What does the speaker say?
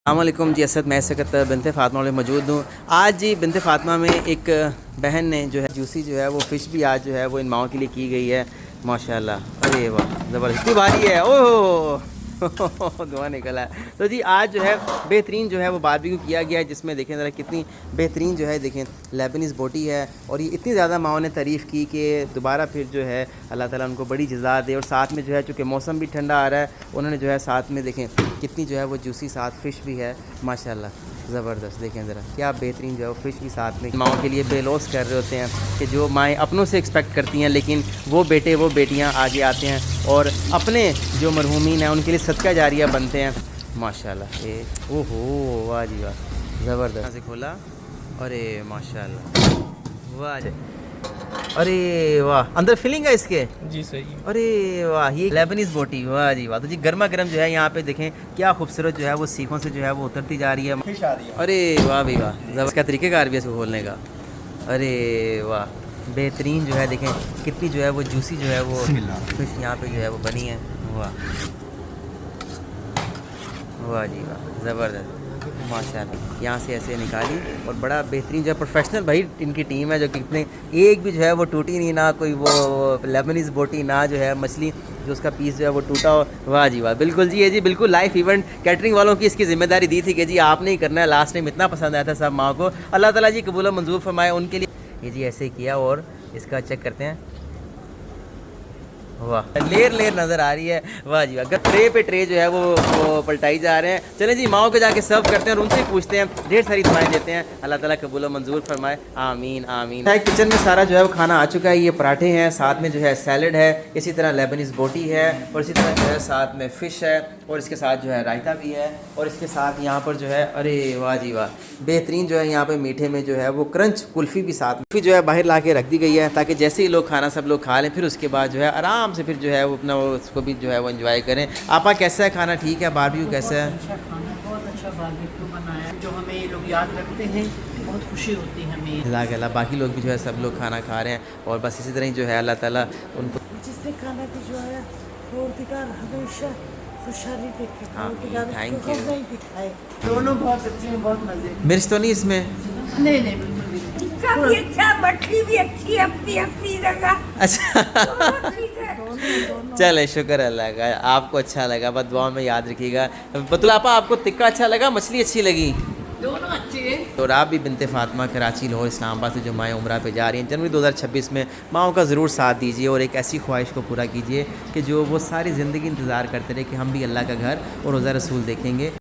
अस्सलामुअलैकुम जी। असद मैं इस वक्त बिनते फ़ातिमा में मौजूद हूँ। आज जी बिनते फ़ातिमा में एक बहन ने जो है जूसी जो है वो फ़िश भी आज जो है वो इन माओं के लिए की गई है। माशाल्लाह, अरे वाह, ज़बरदस्त भारी है। ओह धुआं निकला है। तो जी आज जो है बेहतरीन जो है वो बारबेक्यू किया गया है, जिसमें देखें ज़रा कितनी बेहतरीन जो है देखें लेबनीज़ बोटी है। और ये इतनी ज़्यादा माओं ने तारीफ़ की कि दोबारा फिर जो है अल्लाह ताला उनको बड़ी जज़ा दे। और साथ में जो है चूँकि मौसम भी ठंडा आ रहा है, उन्होंने जो है साथ में देखें कितनी जो है वो जूसी साथ फ़िश भी है। माशाल्लाह ज़बरदस्त, देखें ज़रा क्या बेहतरीन जो है वो फ़िश भी साथ में। माओं के लिए बेलौस कर रहे होते हैं कि जो माएँ अपनों से एक्सपेक्ट करती हैं, लेकिन वो बेटे वो बेटियाँ आगे आते हैं और अपने जो मरहूमीन हैं उनके लिए सदका जारिया बनते हैं। माशाल्लाह, ये ओहो वाह जी वाह, ज़बरदस्त। यहाँ से खोला, अरे माशाल्लाह, वाह जी, अरे वाह, अंदर फिलिंग है इसके जी सही। अरे वाह, ये लेबनीज़ बोटी, वाह जी वाह। तो जी गर्मा गर्म जो है यहाँ पे देखें क्या खूबसूरत जो है वो सीखों से जो है वो उतरती जा रही है। फिश आ रही है। अरे वाह भी वाह, ज़बरदस्त का तरीक़ेकार भी है इसको खोलने का। अरे वाह, बेहतरीन जो है देखें कितनी जो है वो जूसी जो है वो फिश यहाँ पे जो है वो बनी है। वाह वाह जी वाह, ज़बरदस्त, माशाल्लाह। यहाँ से ऐसे निकाली और बड़ा बेहतरीन जो है प्रोफेशनल भाई इनकी टीम है, जो कि इतने एक भी जो है वो टूटी नहीं, ना कोई वो लेबनीज़ बोटी, ना जो है मछली जो उसका पीस जो है वो टूटा हो। वाह जी वाह, बिल्कुल जी, ये जी बिल्कुल लाइव इवेंट कैटरिंग वालों की इसकी ज़िम्मेदारी दी थी कि जी आपने ही करना है। लास्ट टाइम इतना पसंद आया था सब माँ को, अल्लाह ताला जी कबूल मंजूर फरमाए उनके लिए। ये जी ऐसे ही किया और इसका चेक करते हैं। वाह, लेयर लेयर नज़र आ रही है। वाह जी वाह, ट्रे पे ट्रे जो है वो पलटाई जा रहे हैं। चलें जी माओ को जाके सर्व करते हैं और उनसे पूछते हैं, ढेर सारी दुआएं देते हैं, अल्लाह ताला कबूल मंजूर फरमाए, आमीन आमीन। किचन में सारा जो है वो खाना आ चुका है। ये पराठे हैं, साथ में जो है सैलड है, इसी तरह लेबनीज़ बोटी है, और इसी तरह जो है साथ में फ़िश है, और इसके साथ जो है रायता भी है, और इसके साथ यहाँ पर जो है अरे वाह जी वाह, बेहतरीन जो है यहाँ पर मीठे में जो है वो क्रंच कुल्फ़ी भी साथ में जो है बाहर ला के रख दी गई है, ताकि जैसे ही लोग खाना सब लोग खा लें फिर उसके बाद जो है आराम से फिर जो है वो अपना वो उसको भी जो है वो एंजॉय करें। आपा कैसा है खाना, ठीक है? बारबेक्यू कैसा है? अच्छा खाना, बहुत अच्छा बारबेक्यू बनाया जो हमें ये लोग याद रखते हैं, बहुत खुशी होती है हमें। अल्लाह बाकी लोग भी जो है सब लोग खाना खा रहे हैं, और बस इसी तरह ही जो है अल्लाह ताला उनको जिसने खाना की जो है रोजगार हमेशा खुशहाली देखे, थैंक यू। नहीं दिखाए। दोनों बहुत अच्छे हैं, बहुत मजे। मिर्च तो नहीं इसमें? नहीं नहीं, बिल्कुल भी नहीं। टिक्का भी अच्छा, मछली भी अच्छी, अपनी अपनी जगह अच्छा दोनों ठीक है। चले, शुक्र अल्लाह का, आपको अच्छा लगा, बस दुआ में याद रखिएगा। बतुलापा आपको टिक्का अच्छा लगा, मछली अच्छी लगी? दोनों अच्छे हैं। और आप भी बिनते फ़ातिमा कराची, लाहौर, इस्लामाबाद से जो माएँ उम्रा पे जा रही हैं जनवरी 2026 में, माओं का ज़रूर साथ दीजिए और एक ऐसी ख्वाहिश को पूरा कीजिए कि जो वो सारी ज़िंदगी इंतज़ार करते रहे कि हम भी अल्लाह का घर और रोज़ा रसूल देखेंगे।